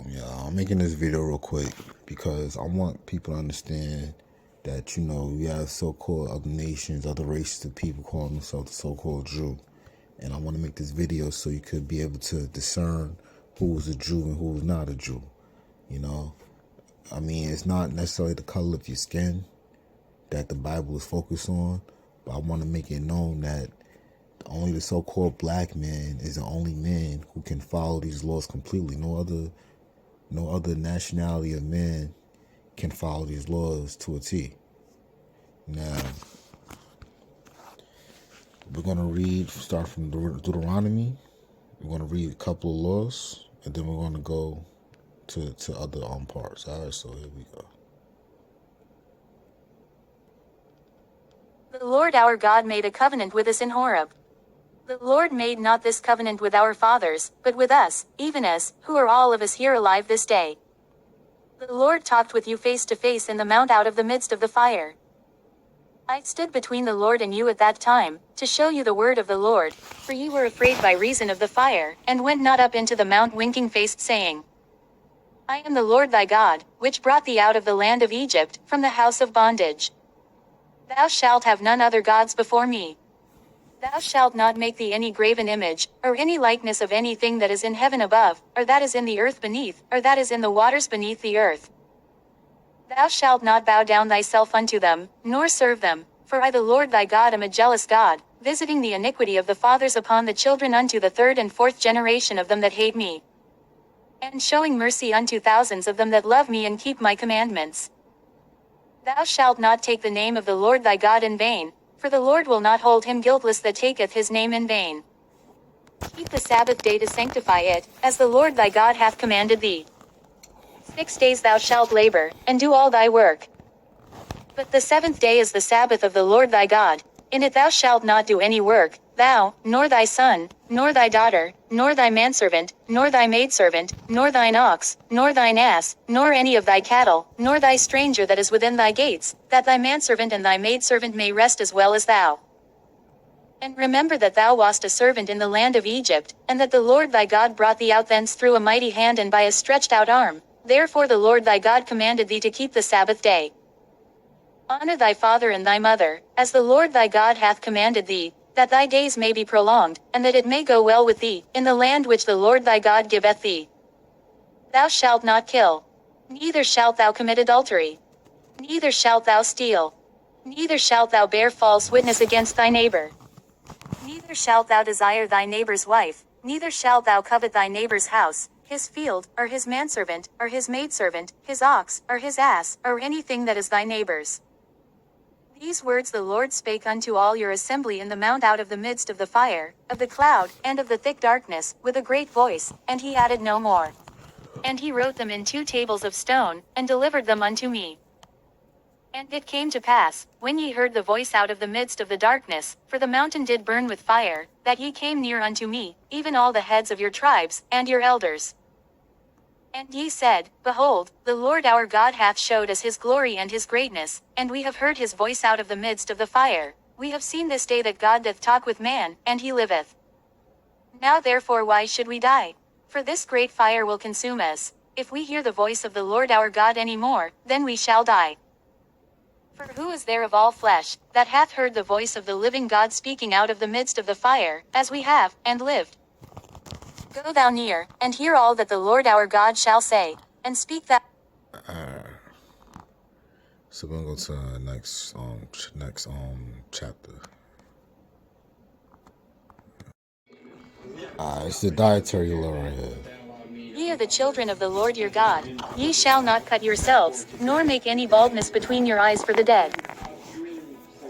Yeah, I'm making this video real quick because I want people to understand that, we have so-called other nations, other races of people calling themselves the so-called Jew. And I want to make this video so you could be able to discern who is a Jew and who is not a Jew. You know, I mean, it's not necessarily the color of your skin that the Bible is focused on, but I want to make it known that only the so-called black man is the only man who can follow these laws completely. No other nationality of man can follow these laws to a T. Now, we're going to start from Deuteronomy. We're going to read a couple of laws, and then we're going to go to other parts. All right, so here we go. The Lord our God made a covenant with us in Horeb. The Lord made not this covenant with our fathers, but with us, even as, who are all of us here alive this day. The Lord talked with you face to face in the mount out of the midst of the fire. I stood between the Lord and you at that time, to show you the word of the Lord, for ye were afraid by reason of the fire, and went not up into the mount winking-faced, saying, I am the Lord thy God, which brought thee out of the land of Egypt, from the house of bondage. Thou shalt have none other gods before me. Thou shalt not make thee any graven image, or any likeness of anything that is in heaven above, or that is in the earth beneath, or that is in the waters beneath the earth. Thou shalt not bow down thyself unto them, nor serve them, for I the Lord thy God am a jealous God, visiting the iniquity of the fathers upon the children unto the third and fourth generation of them that hate me, and showing mercy unto thousands of them that love me and keep my commandments. Thou shalt not take the name of the Lord thy God in vain, for the Lord will not hold him guiltless that taketh his name in vain. Keep the Sabbath day to sanctify it, as the Lord thy God hath commanded thee. 6 days thou shalt labor, and do all thy work. But the seventh day is the Sabbath of the Lord thy God. In it thou shalt not do any work, thou, nor thy son, nor thy daughter, nor thy manservant, nor thy maidservant, nor thine ox, nor thine ass, nor any of thy cattle, nor thy stranger that is within thy gates, that thy manservant and thy maidservant may rest as well as thou. And remember that thou wast a servant in the land of Egypt, and that the Lord thy God brought thee out thence through a mighty hand and by a stretched out arm. Therefore the Lord thy God commanded thee to keep the Sabbath day. Honor thy father and thy mother, as the Lord thy God hath commanded thee, that thy days may be prolonged, and that it may go well with thee, in the land which the Lord thy God giveth thee. Thou shalt not kill. Neither shalt thou commit adultery. Neither shalt thou steal. Neither shalt thou bear false witness against thy neighbor. Neither shalt thou desire thy neighbor's wife, neither shalt thou covet thy neighbor's house, his field, or his manservant, or his maidservant, his ox, or his ass, or anything that is thy neighbor's. These words the Lord spake unto all your assembly in the mount out of the midst of the fire, of the cloud, and of the thick darkness, with a great voice, and he added no more. And he wrote them in 2 tables of stone, and delivered them unto me. And it came to pass, when ye heard the voice out of the midst of the darkness, for the mountain did burn with fire, that ye came near unto me, even all the heads of your tribes, and your elders. And ye said, Behold, the Lord our God hath showed us his glory and his greatness, and we have heard his voice out of the midst of the fire. We have seen this day that God doth talk with man, and he liveth. Now therefore why should we die? For this great fire will consume us. If we hear the voice of the Lord our God any more, then we shall die. For who is there of all flesh, that hath heard the voice of the living God speaking out of the midst of the fire, as we have, and lived? Go thou near, and hear all that the Lord our God shall say, and speak thou. So we're gonna go to the next chapter. It's the dietary law right here. Ye are the children of the Lord your God. Ye shall not cut yourselves, nor make any baldness between your eyes for the dead.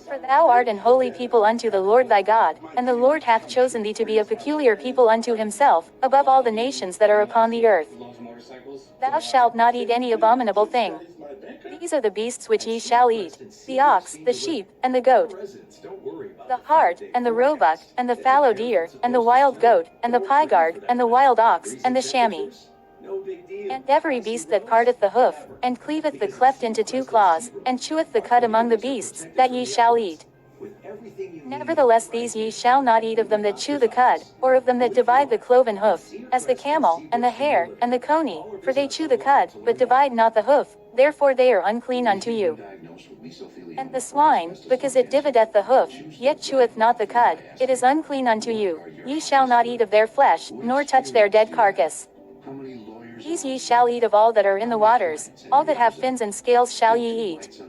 For thou art an holy people unto the Lord thy God, and the Lord hath chosen thee to be a peculiar people unto himself, above all the nations that are upon the earth. Thou shalt not eat any abominable thing. These are the beasts which ye shall eat: the ox, the sheep, and the goat, the hart, and the roebuck, and the fallow deer, and the wild goat, and the pygarg, and the wild ox, and the chamois. And every beast that parteth the hoof, and cleaveth the cleft into 2 claws, and cheweth the cud among the beasts, that ye shall eat. Nevertheless these ye shall not eat of them that chew the cud, or of them that divide the cloven hoof, as the camel, and the hare, and the coney, for they chew the cud, but divide not the hoof, therefore they are unclean unto you. And the swine, because it divideth the hoof, yet cheweth not the cud, it is unclean unto you. Ye shall not eat of their flesh, nor touch their dead carcass. These ye shall eat of all that are in the waters, all that have fins and scales shall ye eat.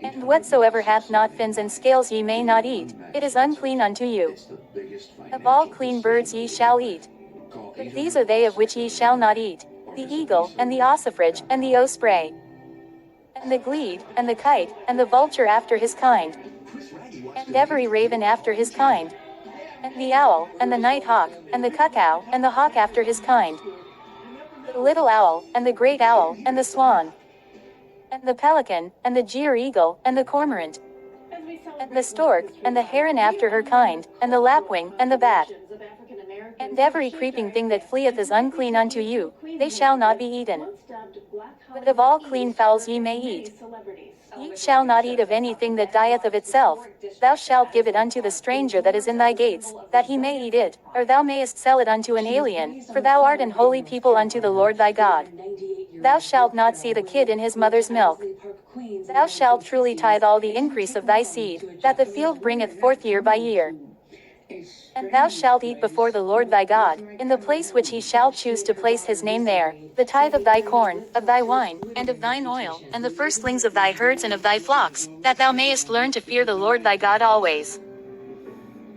And whatsoever hath not fins and scales ye may not eat, it is unclean unto you. Of all clean birds ye shall eat. But these are they of which ye shall not eat: the eagle, and the ossifrage, and the osprey, and the glede, and the kite, and the vulture after his kind, and every raven after his kind, and the owl, and the night hawk, and the cuckoo, and the hawk after his kind, the little owl, and the great owl, and the swan, and the pelican, and the jeer eagle, and the cormorant, and the stork, and the heron after her kind, and the lapwing, and the bat. And every creeping thing that fleeth is unclean unto you, they shall not be eaten. But of all clean fowls ye may eat. Ye shall not eat of anything that dieth of itself. Thou shalt give it unto the stranger that is in thy gates, that he may eat it, or thou mayest sell it unto an alien, for thou art an holy people unto the Lord thy God. Thou shalt not see the kid in his mother's milk. Thou shalt truly tithe all the increase of thy seed, that the field bringeth forth year by year. And thou shalt eat before the Lord thy God, in the place which he shall choose to place his name there, the tithe of thy corn, of thy wine, and of thine oil, and the firstlings of thy herds and of thy flocks, that thou mayest learn to fear the Lord thy God always.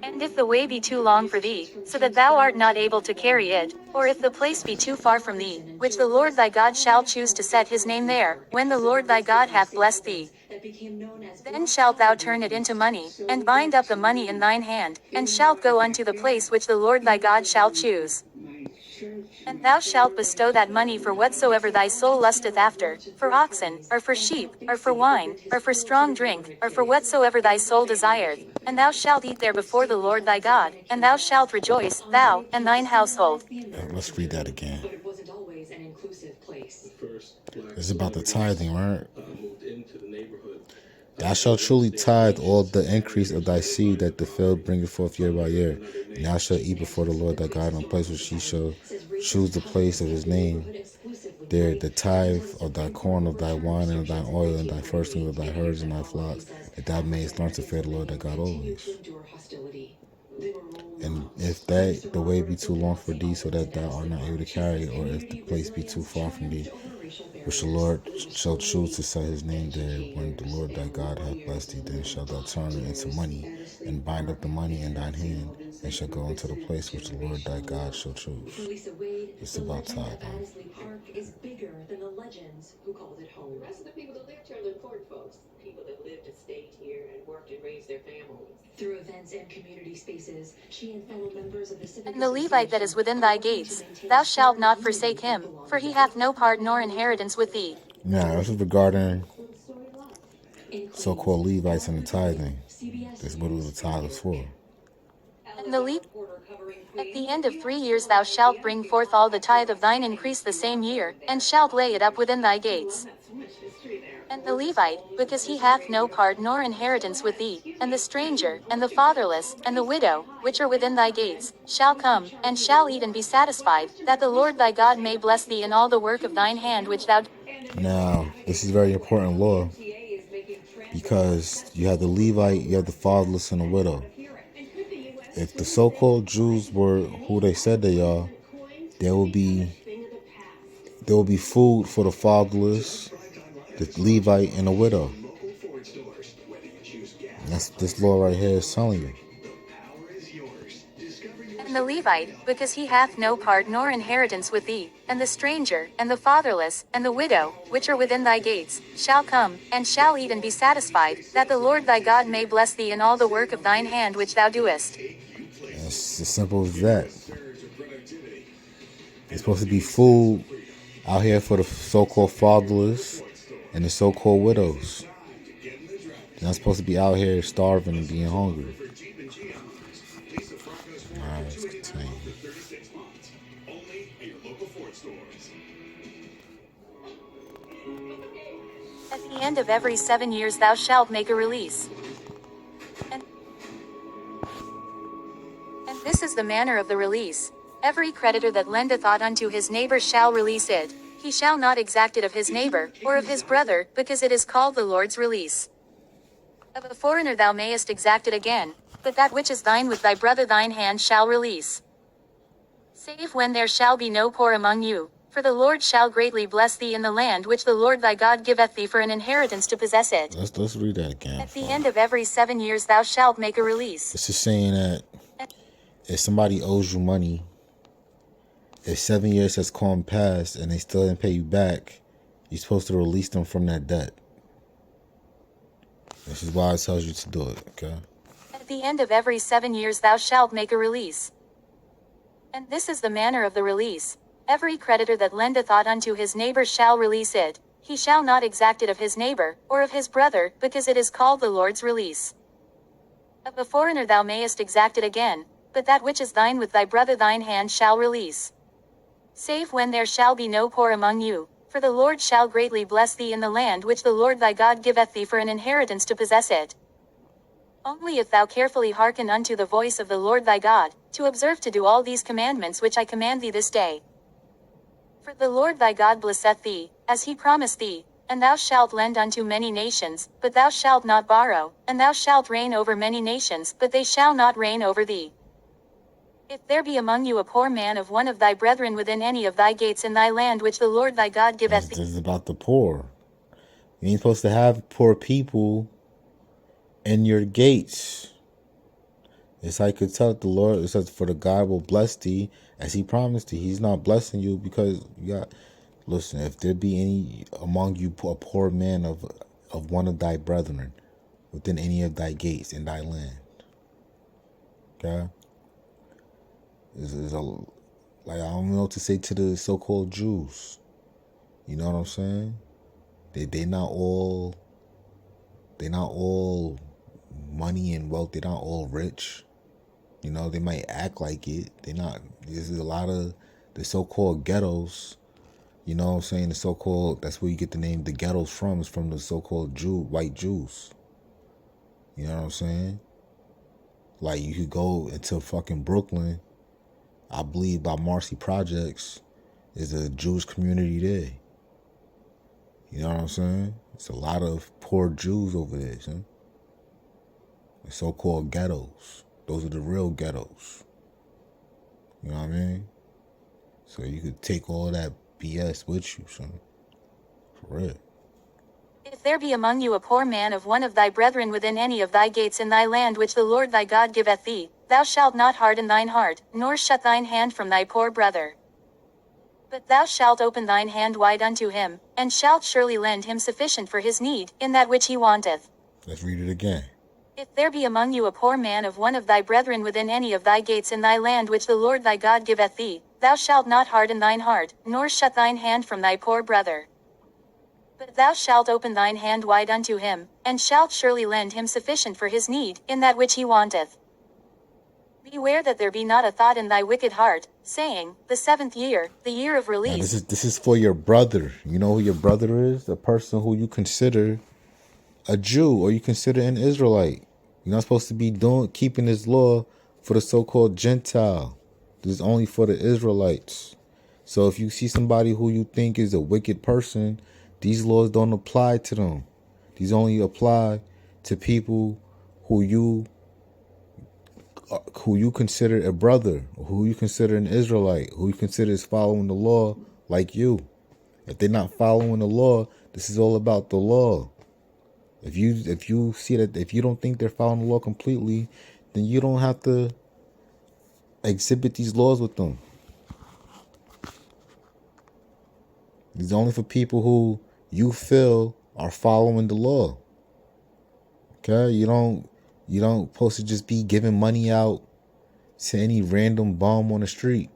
And if the way be too long for thee, so that thou art not able to carry it, or if the place be too far from thee, which the Lord thy God shall choose to set his name there, when the Lord thy God hath blessed thee, then shalt thou turn it into money, and bind up the money in thine hand, and shalt go unto the place which the Lord thy God shall choose. And thou shalt bestow that money for whatsoever thy soul lusteth after, for oxen, or for sheep, or for wine, or for strong drink, or for whatsoever thy soul desireth, and thou shalt eat there before the Lord thy God, and thou shalt rejoice, thou, and thine household. Let's read that again. It's about the tithing, right? Thou shalt truly tithe all the increase of thy seed that the field bringeth forth year by year. And thou shalt eat before the Lord thy God in a place which he shall choose the place of his name. There the tithe of thy corn, of thy wine, and of thine oil, and thy firstlings of thy herds and thy flocks, that thou mayest learn to fear the Lord thy God always. And if that the way be too long for thee, so that thou art not able to carry, or if the place be too far from thee, which the Lord shall choose to set his name there, when the Lord thy God hath blessed thee, then shalt thou turn it into money, and bind up the money in thine hand, and shall go into the place which the Lord thy God shall choose. It's about tithing. Is bigger than the legends who called it home. The rest of the people that lived here are the important folks. People that lived and stayed here and worked and raised their families. Through events and community spaces, she and fellow members of the civic And the Levite that is within thy gates, thou shalt not forsake him, for he hath no part nor inheritance with thee. Now, this is regarding so-called Levites and the tithing. That's what the tithe is for. And the Levite, at the end of 3 years thou shalt bring forth all the tithe of thine increase the same year, and shalt lay it up within thy gates. And the Levite, because he hath no part nor inheritance with thee, and the stranger, and the fatherless, and the widow, which are within thy gates, shall come, and shall eat and be satisfied, that the Lord thy God may bless thee in all the work of thine hand which thou. Now, this is very important law, because you have the Levite, you have the fatherless, and the widow. If the so-called Jews were who they said they are, there will be food for the fatherless, the Levite, and the widow. That's this law right here is telling you. And the Levite, because he hath no part nor inheritance with thee, and the stranger, and the fatherless, and the widow, which are within thy gates, shall come, and shall eat and be satisfied, that the Lord thy God may bless thee in all the work of thine hand which thou doest. It's as simple as that. It's supposed to be food out here for the so-called fatherless and the so-called widows. They're not supposed to be out here starving and being hungry. Alright, let's continue. At the end of every 7 years thou shalt make a release. is the manner of the release. Every creditor that lendeth aught unto his neighbor shall release it. He shall not exact it of his neighbor, or of his brother, because it is called the Lord's release. Of a foreigner thou mayest exact it again, but that which is thine with thy brother thine hand shall release. Save when there shall be no poor among you, for the Lord shall greatly bless thee in the land which the Lord thy God giveth thee for an inheritance to possess it. Let's read that again. At the end of every 7 years thou shalt make a release. This is saying that if somebody owes you money, if 7 years has gone past and they still didn't pay you back, you're supposed to release them from that debt. This is why it tells you to do it, okay? At the end of every 7 years thou shalt make a release. And this is the manner of the release. Every creditor that lendeth aught unto his neighbor shall release it. He shall not exact it of his neighbor, or of his brother, because it is called the Lord's release. Of a foreigner thou mayest exact it again, but that which is thine with thy brother thine hand shall release. Save when there shall be no poor among you, for the Lord shall greatly bless thee in the land which the Lord thy God giveth thee for an inheritance to possess it. Only if thou carefully hearken unto the voice of the Lord thy God, to observe to do all these commandments which I command thee this day. For the Lord thy God blesseth thee, as he promised thee, and thou shalt lend unto many nations, but thou shalt not borrow, and thou shalt reign over many nations, but they shall not reign over thee. If there be among you a poor man of one of thy brethren within any of thy gates in thy land which the Lord thy God giveth thee. This is about the poor. You ain't supposed to have poor people in your gates. It's like you tell the Lord, it says, for the God will bless thee as he promised thee. He's not blessing you because you got, listen, if there be any among you a poor man of one of thy brethren within any of thy gates in thy land. Okay? Is a, like, I don't know what to say to the so-called Jews. You know what I'm saying? They not all money and wealth. They're not all rich. You know, they might act like it. They're not. There's a lot of the so-called ghettos. You know what I'm saying? The so-called, that's where you get the name the ghettos from, is from the so-called white Jews. You know what I'm saying? Like, you could go into fucking Brooklyn, I believe by Marcy Projects, is a Jewish community there. You know what I'm saying? It's a lot of poor Jews over there, son. The so-called ghettos. Those are the real ghettos. You know what I mean? So you could take all that BS with you, son. For real. If there be among you a poor man of one of thy brethren within any of thy gates in thy land which the Lord thy God giveth thee, thou shalt not harden thine heart, nor shut thine hand from thy poor brother. But thou shalt open thine hand wide unto him, and shalt surely lend him sufficient for his need, in that which he wanteth. Let's read it again. If there be among you a poor man of one of thy brethren within any of thy gates in thy land which the Lord thy God giveth thee, thou shalt not harden thine heart, nor shut thine hand from thy poor brother. But thou shalt open thine hand wide unto him, and shalt surely lend him sufficient for his need, in that which he wanteth. Beware that there be not a thought in thy wicked heart, saying, the 7th year, the year of release. Now, this is for your brother. You know who your brother is? The person who you consider a Jew or you consider an Israelite. You're not supposed to be keeping this law for the so-called Gentile. This is only for the Israelites. So if you see somebody who you think is a wicked person, these laws don't apply to them. These only apply to people who you consider a brother, who you consider an Israelite, who you consider is following the law like you. If they're not following the law, this is all about the law. If you see that, if you don't think they're following the law completely, then you don't have to exhibit these laws with them. These are only for people who you feel are following the law. Okay? You don't supposed to just be giving money out to any random bum on the street.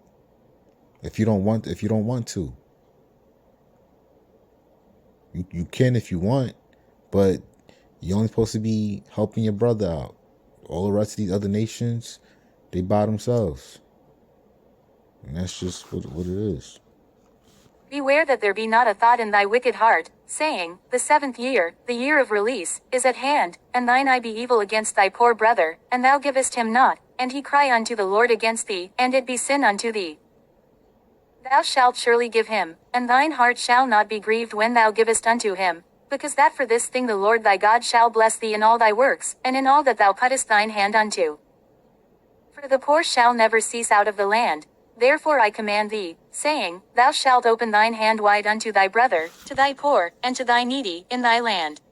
If you don't want to. You can if you want, but you're only supposed to be helping your brother out. All the rest of these other nations, they by themselves. And that's just what it is. Beware that there be not a thought in thy wicked heart, saying, the 7th year, the year of release, is at hand, and thine eye be evil against thy poor brother, and thou givest him not, and he cry unto the Lord against thee, and it be sin unto thee. Thou shalt surely give him, and thine heart shall not be grieved when thou givest unto him, because that for this thing the Lord thy God shall bless thee in all thy works, and in all that thou puttest thine hand unto. For the poor shall never cease out of the land. Therefore I command thee, saying, Thou shalt open thine hand wide unto thy brother, to thy poor, and to thy needy, in thy land.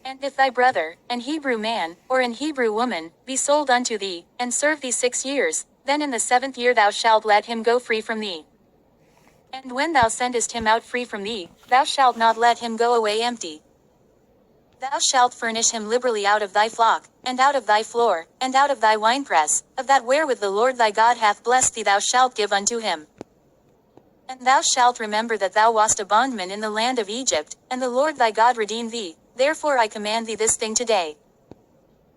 And if thy brother, an Hebrew man, or an Hebrew woman, be sold unto thee, and serve thee 6 years, then in the 7th year thou shalt let him go free from thee. And when thou sendest him out free from thee, thou shalt not let him go away empty. Thou shalt furnish him liberally out of thy flock, and out of thy floor, and out of thy winepress, of that wherewith the Lord thy God hath blessed thee thou shalt give unto him. And thou shalt remember that thou wast a bondman in the land of Egypt, and the Lord thy God redeemed thee, therefore I command thee this thing today.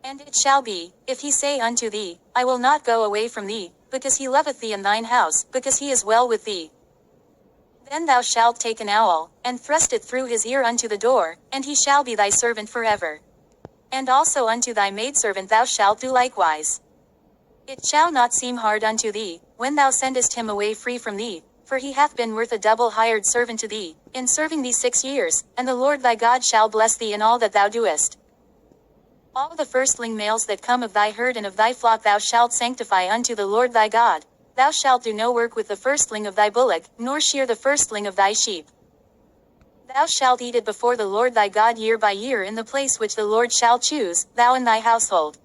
And it shall be, if he say unto thee, I will not go away from thee, because he loveth thee in thine house, because he is well with thee, then thou shalt take an awl, and thrust it through his ear unto the door, and he shall be thy servant forever. And also unto thy maidservant thou shalt do likewise. It shall not seem hard unto thee, when thou sendest him away free from thee, for he hath been worth a double hired servant to thee, in serving thee 6 years, and the Lord thy God shall bless thee in all that thou doest. All the firstling males that come of thy herd and of thy flock thou shalt sanctify unto the Lord thy God. Thou shalt do no work with the firstling of thy bullock, nor shear the firstling of thy sheep. Thou shalt eat it before the Lord thy God year by year in the place which the Lord shall choose, thou and thy household.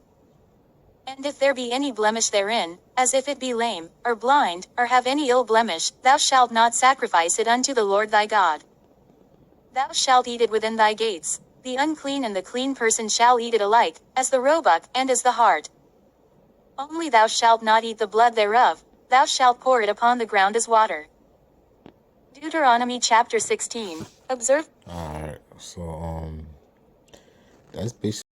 And if there be any blemish therein, as if it be lame, or blind, or have any ill blemish, thou shalt not sacrifice it unto the Lord thy God. Thou shalt eat it within thy gates. The unclean and the clean person shall eat it alike, as the roebuck, and as the hart. Only thou shalt not eat the blood thereof, thou shalt pour it upon the ground as water. Deuteronomy chapter 16. Observe. Alright, so that's basically